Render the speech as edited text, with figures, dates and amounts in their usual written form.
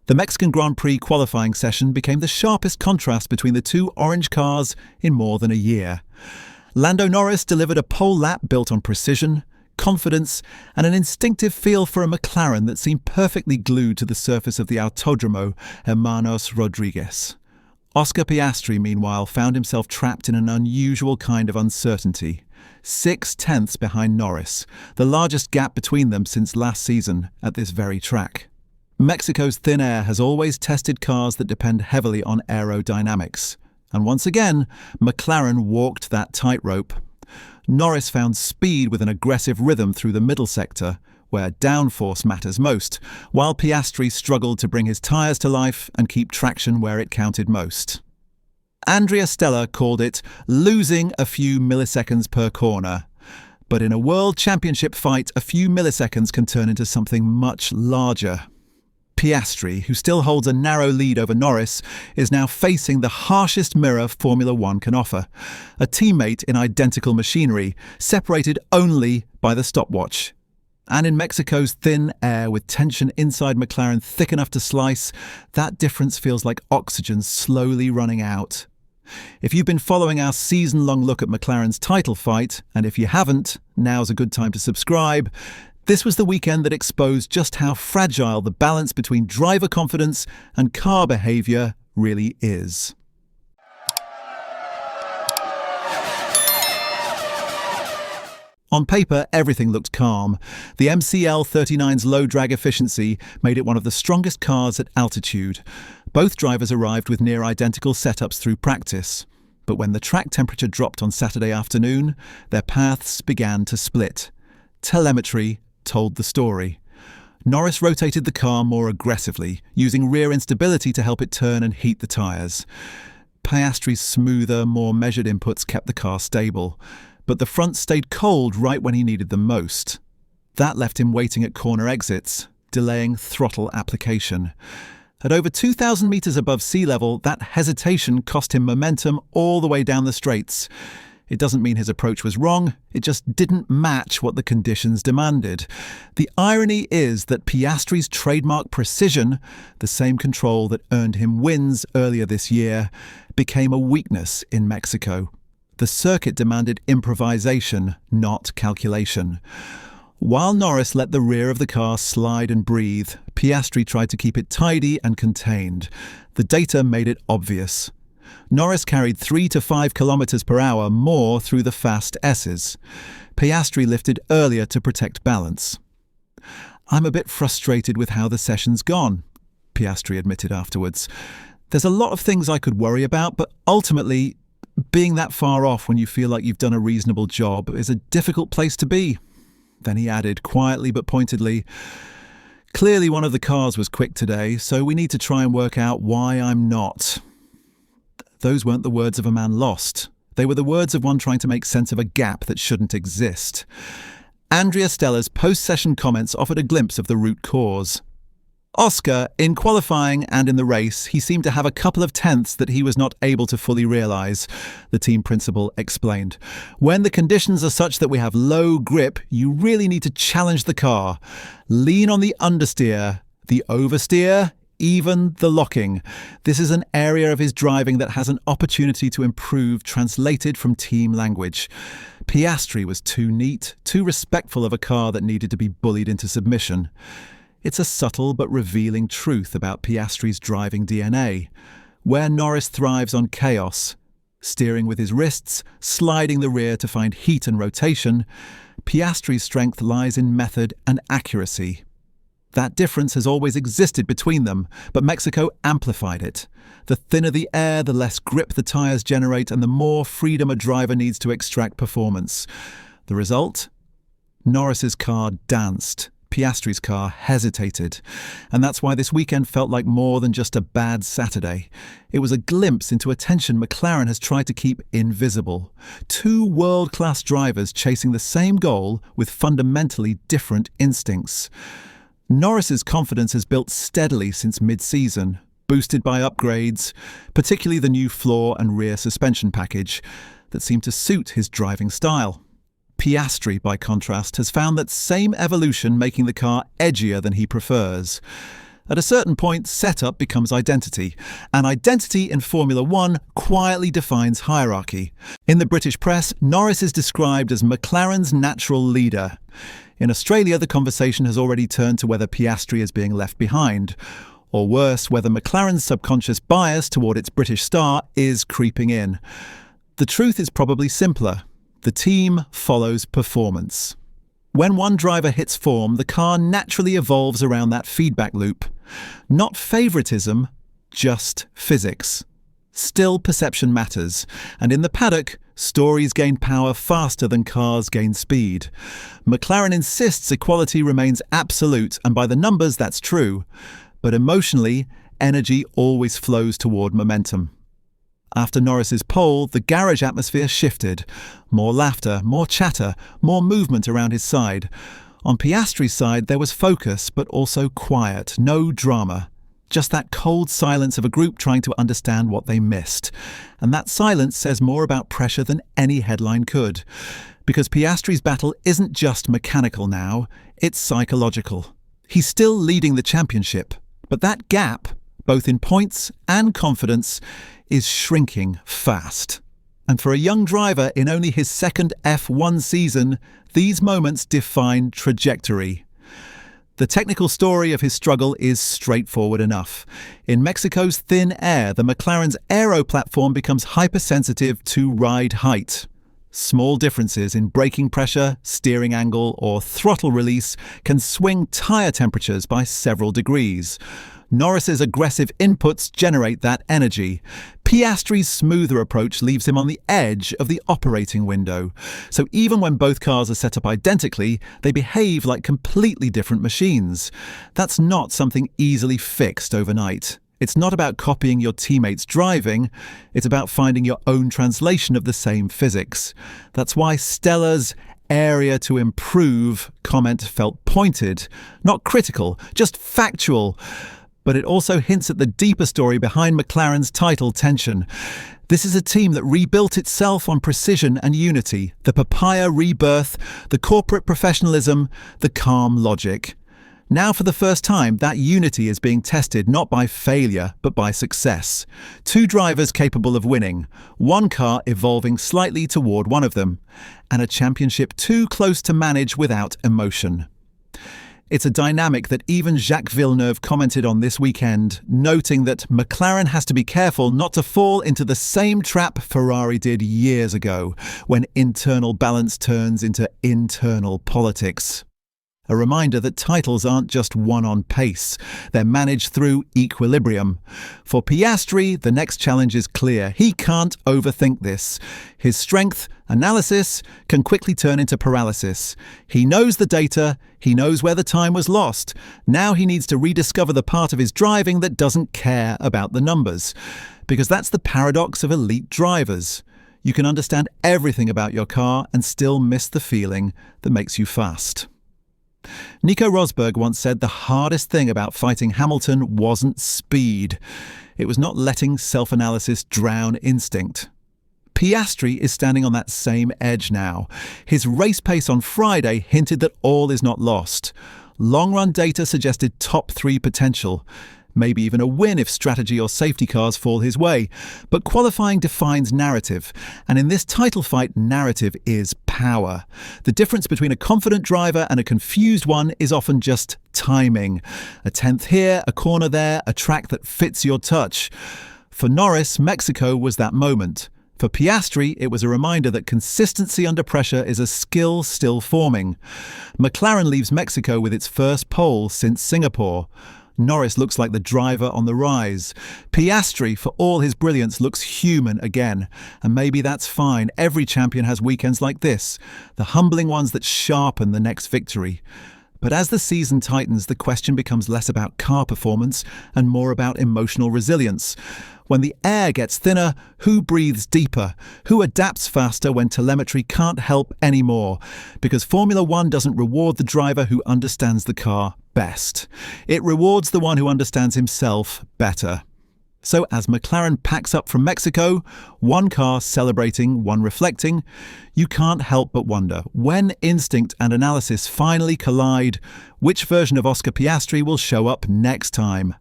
The Mexican Grand Prix qualifying session became the sharpest contrast between the two orange cars in more than a year. Lando Norris delivered a pole lap built on precision, confidence, and an instinctive feel for a McLaren that seemed perfectly glued to the surface of the Autódromo Hermanos Rodriguez. Oscar Piastri, meanwhile, found himself trapped in an unusual kind of uncertainty. 6/10 behind Norris, the largest gap between them since last season at this very track. Mexico's thin air has always tested cars that depend heavily on aerodynamics. And once again, McLaren walked that tightrope. Norris found speed with an aggressive rhythm through the middle sector, where downforce matters most, while Piastri struggled to bring his tyres to life and keep traction where it counted most. Andrea Stella called it losing a few milliseconds per corner. But in a World Championship fight, a few milliseconds can turn into something much larger. Piastri, who still holds a narrow lead over Norris, is now facing the harshest mirror Formula One can offer. A teammate in identical machinery, separated only by the stopwatch. And in Mexico's thin air with tension inside McLaren thick enough to slice, that difference feels like oxygen slowly running out. If you've been following our season-long look at McLaren's title fight, and if you haven't, now's a good time to subscribe. This was the weekend that exposed just how fragile the balance between driver confidence and car behaviour really is. On paper, everything looked calm. The MCL 39's low drag efficiency made it one of the strongest cars at altitude. Both drivers arrived with near-identical setups through practice. But when the track temperature dropped on Saturday afternoon, their paths began to split. Telemetry told the story. Norris rotated the car more aggressively, using rear instability to help it turn and heat the tyres. Piastri's smoother, more measured inputs kept the car stable, but the front stayed cold right when he needed them most. That left him waiting at corner exits, delaying throttle application. At over 2,000 metres above sea level, that hesitation cost him momentum all the way down the straights. It doesn't mean his approach was wrong, it just didn't match what the conditions demanded. The irony is that Piastri's trademark precision, the same control that earned him wins earlier this year, became a weakness in Mexico. The circuit demanded improvisation, not calculation. While Norris let the rear of the car slide and breathe, Piastri tried to keep it tidy and contained. The data made it obvious. Norris carried 3 to 5 kilometers per hour more through the fast S's. Piastri lifted earlier to protect balance. "I'm a bit frustrated with how the session's gone," Piastri admitted afterwards. "There's a lot of things I could worry about, but ultimately, being that far off when you feel like you've done a reasonable job is a difficult place to be." Then he added, quietly but pointedly, "Clearly one of the cars was quick today, so we need to try and work out why I'm not." Those weren't the words of a man lost. They were the words of one trying to make sense of a gap that shouldn't exist. Andrea Stella's post-session comments offered a glimpse of the root cause. Oscar, in qualifying and in the race, he seemed to have a couple of tenths that he was not able to fully realise, the team principal explained. "When the conditions are such that we have low grip, you really need to challenge the car. Lean on the understeer, the oversteer, even the locking. This is an area of his driving that has an opportunity to improve, translated from team language. Piastri was too neat, too respectful of a car that needed to be bullied into submission." It's a subtle but revealing truth about Piastri's driving DNA. Where Norris thrives on chaos, steering with his wrists, sliding the rear to find heat and rotation, Piastri's strength lies in method and accuracy. That difference has always existed between them, but Mexico amplified it. The thinner the air, the less grip the tyres generate, and the more freedom a driver needs to extract performance. The result? Norris's car danced. Piastri's car hesitated. And that's why this weekend felt like more than just a bad Saturday. It was a glimpse into a tension McLaren has tried to keep invisible. Two world-class drivers chasing the same goal with fundamentally different instincts. Norris's confidence has built steadily since mid-season, boosted by upgrades, particularly the new floor and rear suspension package, that seem to suit his driving style. Piastri, by contrast, has found that same evolution making the car edgier than he prefers. At a certain point, setup becomes identity, and identity in Formula One quietly defines hierarchy. In the British press, Norris is described as McLaren's natural leader. In Australia, the conversation has already turned to whether Piastri is being left behind, or worse, whether McLaren's subconscious bias toward its British star is creeping in. The truth is probably simpler. The team follows performance. When one driver hits form, the car naturally evolves around that feedback loop. Not favoritism, just physics. Still, perception matters, and in the paddock, stories gain power faster than cars gain speed. McLaren insists equality remains absolute, and by the numbers that's true. But emotionally, energy always flows toward momentum. After Norris's pole, the garage atmosphere shifted. More laughter, more chatter, more movement around his side. On Piastri's side, there was focus, but also quiet, no drama. Just that cold silence of a group trying to understand what they missed. And that silence says more about pressure than any headline could. Because Piastri's battle isn't just mechanical now, it's psychological. He's still leading the championship, but that gap, both in points and confidence, is shrinking fast. And for a young driver in only his second F1 season, these moments define trajectory. The technical story of his struggle is straightforward enough. In Mexico's thin air, the McLaren's aero platform becomes hypersensitive to ride height. Small differences in braking pressure, steering angle, or throttle release can swing tyre temperatures by several degrees. Norris's aggressive inputs generate that energy. Piastri's smoother approach leaves him on the edge of the operating window. So even when both cars are set up identically, they behave like completely different machines. That's not something easily fixed overnight. It's not about copying your teammates' driving, it's about finding your own translation of the same physics. That's why Stella's area to improve comment felt pointed, not critical, just factual. But it also hints at the deeper story behind McLaren's title tension. This is a team that rebuilt itself on precision and unity, the Papaya rebirth, the corporate professionalism, the calm logic. Now for the first time, that unity is being tested not by failure, but by success. Two drivers capable of winning, one car evolving slightly toward one of them, and a championship too close to manage without emotion. It's a dynamic that even Jacques Villeneuve commented on this weekend, noting that McLaren has to be careful not to fall into the same trap Ferrari did years ago, when internal balance turns into internal politics. A reminder that titles aren't just won on pace, they're managed through equilibrium. For Piastri, the next challenge is clear. He can't overthink this. His strength, analysis, can quickly turn into paralysis. He knows the data, he knows where the time was lost. Now he needs to rediscover the part of his driving that doesn't care about the numbers. Because that's the paradox of elite drivers. You can understand everything about your car and still miss the feeling that makes you fast. Nico Rosberg once said the hardest thing about fighting Hamilton wasn't speed. It was not letting self-analysis drown instinct. Piastri is standing on that same edge now. His race pace on Friday hinted that all is not lost. Long-run data suggested top 3 potential. Maybe even a win if strategy or safety cars fall his way. But qualifying defines narrative, and in this title fight, narrative is power. The difference between a confident driver and a confused one is often just timing. A tenth here, a corner there, a track that fits your touch. For Norris, Mexico was that moment. For Piastri, it was a reminder that consistency under pressure is a skill still forming. McLaren leaves Mexico with its first pole since Singapore. Norris looks like the driver on the rise. Piastri, for all his brilliance, looks human again. And maybe that's fine. Every champion has weekends like this, the humbling ones that sharpen the next victory. But as the season tightens, the question becomes less about car performance and more about emotional resilience. When the air gets thinner, who breathes deeper? Who adapts faster when telemetry can't help anymore? Because Formula One doesn't reward the driver who understands the car best. It rewards the one who understands himself better. So as McLaren packs up from Mexico, one car celebrating, one reflecting, you can't help but wonder, when instinct and analysis finally collide, which version of Oscar Piastri will show up next time?